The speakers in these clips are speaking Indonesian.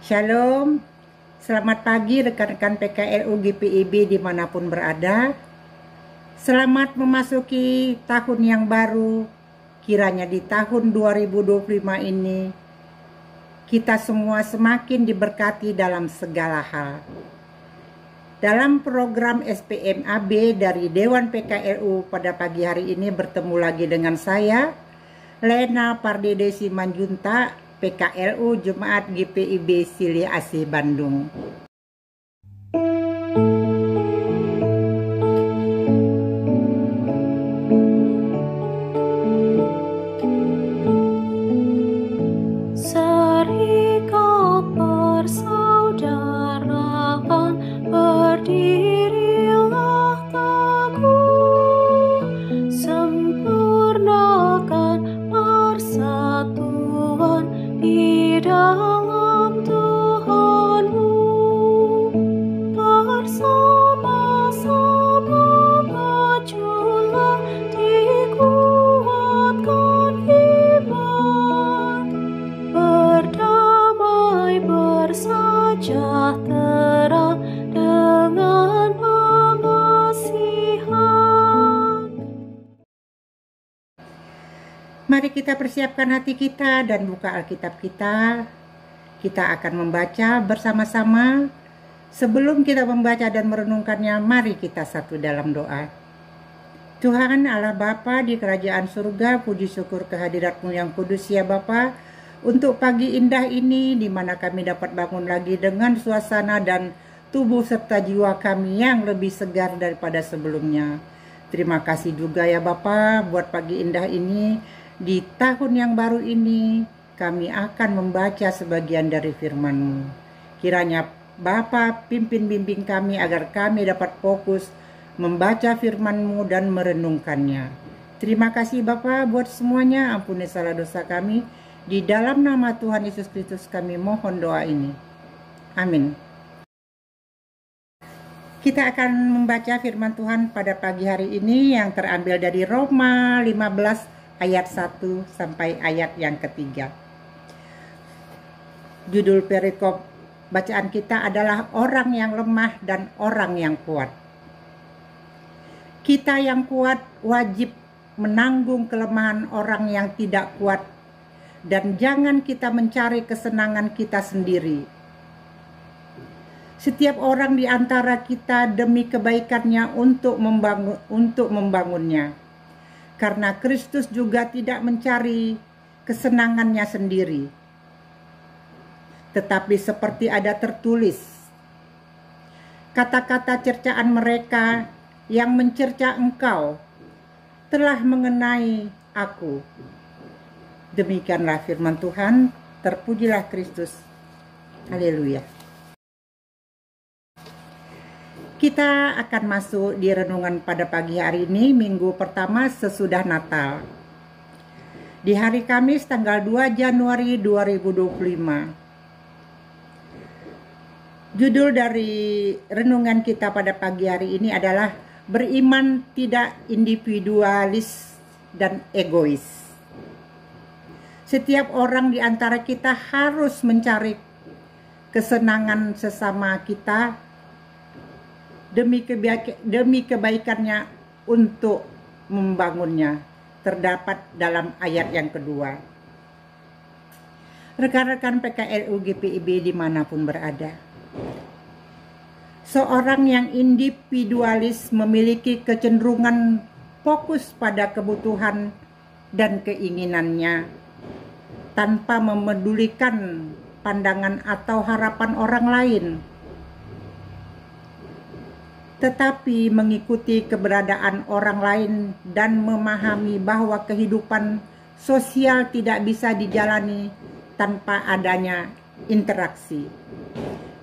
Shalom, selamat pagi rekan-rekan PKLU GPIB dimanapun berada. Selamat memasuki tahun yang baru. Kiranya di tahun 2025 ini kita semua semakin diberkati dalam segala hal. Dalam program SPMAB dari Dewan PKLU pada pagi hari ini bertemu lagi dengan saya, Lena Pardede Simanjunta, PKLU Jemaat GPIB Sili Asih Bandung. Serikat persaudaraan, berdirilah teguh, sempurnakan persatuan di dalam Tuhanmu. Bersama-sama majulah, dikuatkan iman, berdamai bersejahtera dengan pengasihan. Mari kita persiapkan hati kita dan buka Alkitab kita. Kita akan membaca bersama-sama. Sebelum kita membaca dan merenungkannya, mari kita satu dalam doa. Tuhan Allah Bapa di kerajaan surga, puji syukur kehadirat-Mu yang kudus ya Bapa, untuk pagi indah ini di mana kami dapat bangun lagi dengan suasana dan tubuh serta jiwa kami yang lebih segar daripada sebelumnya. Terima kasih juga ya Bapa buat pagi indah ini. Di tahun yang baru ini kami akan membaca sebagian dari firman-Mu. Kiranya Bapa pimpin bimbing kami agar kami dapat fokus membaca firman-Mu dan merenungkannya. Terima kasih Bapa buat semuanya, ampuni salah dosa kami. Di dalam nama Tuhan Yesus Kristus kami mohon doa ini. Amin. Kita akan membaca firman Tuhan pada pagi hari ini yang terambil dari Roma 15 ayat 1 sampai ayat yang ketiga. Judul perikop bacaan kita adalah orang yang lemah dan orang yang kuat. Kita yang kuat wajib menanggung kelemahan orang yang tidak kuat, dan jangan kita mencari kesenangan kita sendiri. Setiap orang di antara kita demi kebaikannya untuk membangunnya. Karena Kristus juga tidak mencari kesenangannya sendiri. Tetapi seperti ada tertulis, kata-kata cercaan mereka yang mencerca engkau telah mengenai aku. Demikianlah firman Tuhan, terpujilah Kristus. Haleluya. Kita akan masuk di renungan pada pagi hari ini, minggu pertama sesudah Natal. Di hari Kamis tanggal 2 Januari 2025. Judul dari renungan kita pada pagi hari ini adalah beriman tidak individualis dan egois. Setiap orang di antara kita harus mencari kesenangan sesama kita demi kebaikannya untuk membangunnya. Terdapat dalam ayat yang kedua. Rekan-rekan PKLU GPIB dimanapun berada. Seorang yang individualis memiliki kecenderungan fokus pada kebutuhan dan keinginannya tanpa memedulikan pandangan atau harapan orang lain. Tetapi mengikuti keberadaan orang lain dan memahami bahwa kehidupan sosial tidak bisa dijalani tanpa adanya interaksi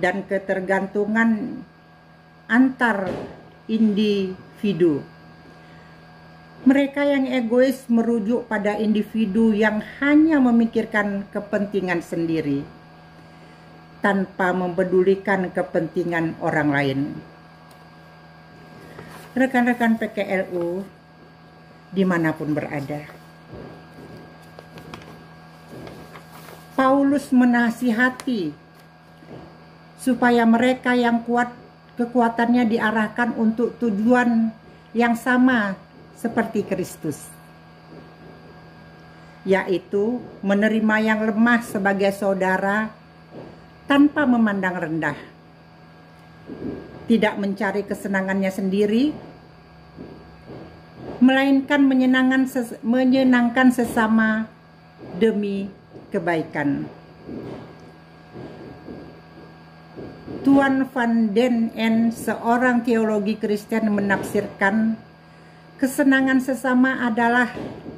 dan ketergantungan antar individu. Mereka yang egois merujuk pada individu yang hanya memikirkan kepentingan sendiri tanpa mempedulikan kepentingan orang lain. Rekan-rekan PKLU dimanapun berada, Paulus menasihati supaya mereka yang kuat kekuatannya diarahkan untuk tujuan yang sama seperti Kristus, yaitu menerima yang lemah sebagai saudara tanpa memandang rendah, tidak mencari kesenangannya sendiri, melainkan menyenangkan sesama demi kebaikan. Tuan Van den En, seorang teologi Kristen, menafsirkan kesenangan sesama adalah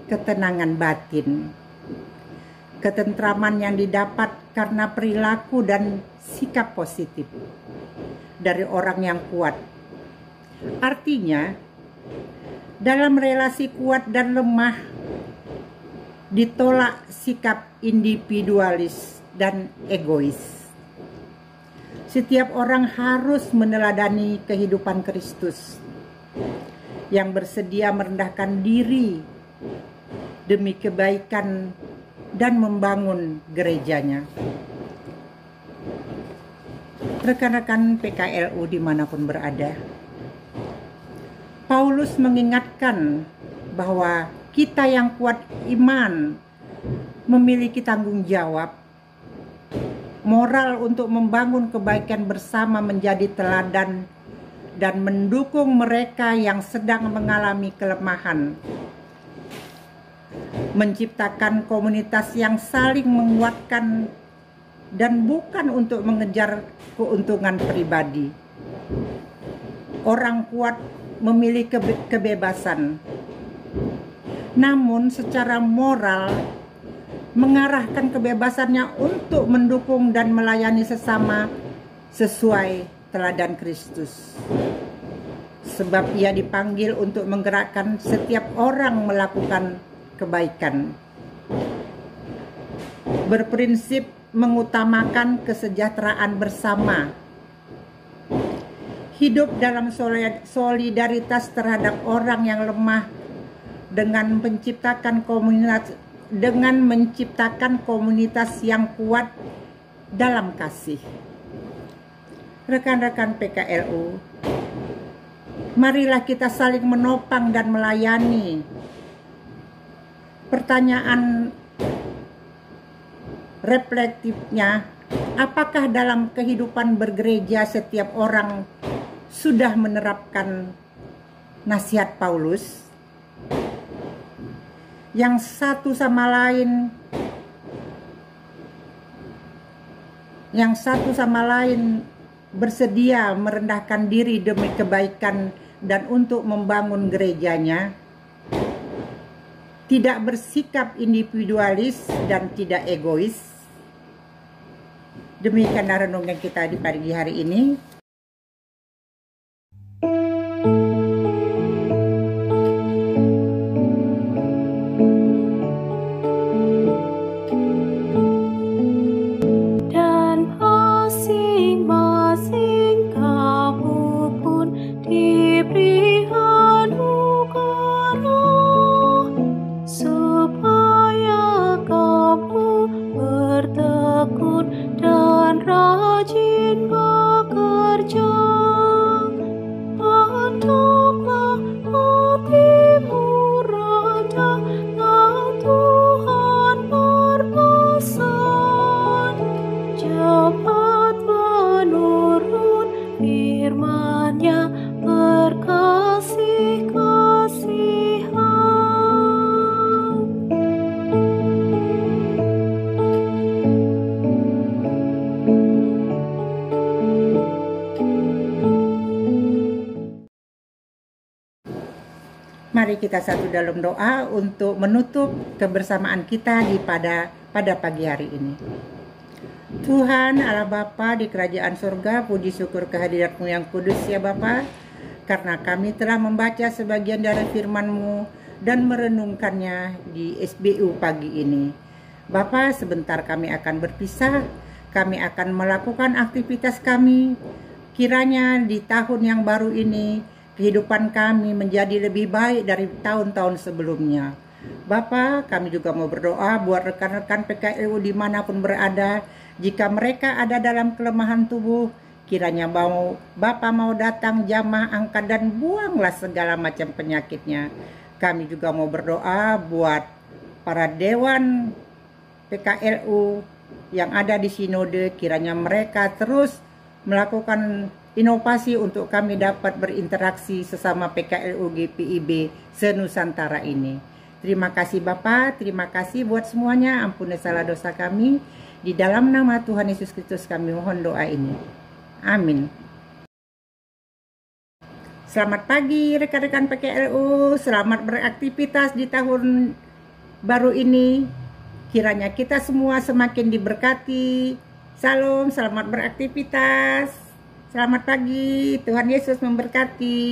ketenangan batin, ketentraman yang didapat karena perilaku dan sikap positif dari orang yang kuat. Artinya, dalam relasi kuat dan lemah ditolak sikap individualis dan egois. Setiap orang harus meneladani kehidupan Kristus yang bersedia merendahkan diri demi kebaikan dan membangun gerejanya. Rekan-rekan PKLU dimanapun berada, Paulus mengingatkan bahwa kita yang kuat iman memiliki tanggung jawab moral untuk membangun kebaikan bersama, menjadi teladan dan mendukung mereka yang sedang mengalami kelemahan, menciptakan komunitas yang saling menguatkan dan bukan untuk mengejar keuntungan pribadi. Orang kuat memiliki kebebasan, namun secara moral mengarahkan kebebasannya untuk mendukung dan melayani sesama sesuai teladan Kristus. Sebab ia dipanggil untuk menggerakkan setiap orang melakukan kebaikan, berprinsip mengutamakan kesejahteraan bersama, hidup dalam solidaritas terhadap orang yang lemah dengan menciptakan komunitas yang kuat dalam kasih. Rekan-rekan PKLU, marilah kita saling menopang dan melayani. Pertanyaan reflektifnya, apakah dalam kehidupan bergereja setiap orang sudah menerapkan nasihat Paulus? Yang satu sama lain bersedia merendahkan diri demi kebaikan dan untuk membangun gerejanya, tidak bersikap individualis dan tidak egois. Demikianlah renungan kita di pagi hari ini. Dan rajin bekerja, pantoklah hatimu Raja, tak Tuhan berpesan, cepat menurut firman-Nya berkasih-kasihan. Mari kita satu dalam doa untuk menutup kebersamaan kita pada pagi hari ini. Tuhan Allah Bapa di kerajaan surga, puji syukur kehadirat-Mu yang kudus ya Bapa, karena kami telah membaca sebagian dari firman-Mu dan merenungkannya di SBU pagi ini. Bapa, sebentar kami akan berpisah, kami akan melakukan aktivitas kami. Kiranya di tahun yang baru ini kehidupan kami menjadi lebih baik dari tahun-tahun sebelumnya. Bapa, kami juga mau berdoa buat rekan-rekan PKLU dimanapun berada. Jika mereka ada dalam kelemahan tubuh, kiranya Bapa mau datang jamah angkat dan buanglah segala macam penyakitnya. Kami juga mau berdoa buat para dewan PKLU yang ada di sinode, kiranya mereka terus melakukan inovasi untuk kami dapat berinteraksi sesama PKLU GPIB se-Nusantara ini. Terima kasih Bapak, terima kasih buat semuanya, ampuni salah dosa kami. Di dalam nama Tuhan Yesus Kristus kami mohon doa ini. Amin. Selamat pagi rekan-rekan PKLU, selamat beraktivitas di tahun baru ini. Kiranya kita semua semakin diberkati. Salam, selamat beraktivitas. Selamat pagi, Tuhan Yesus memberkati.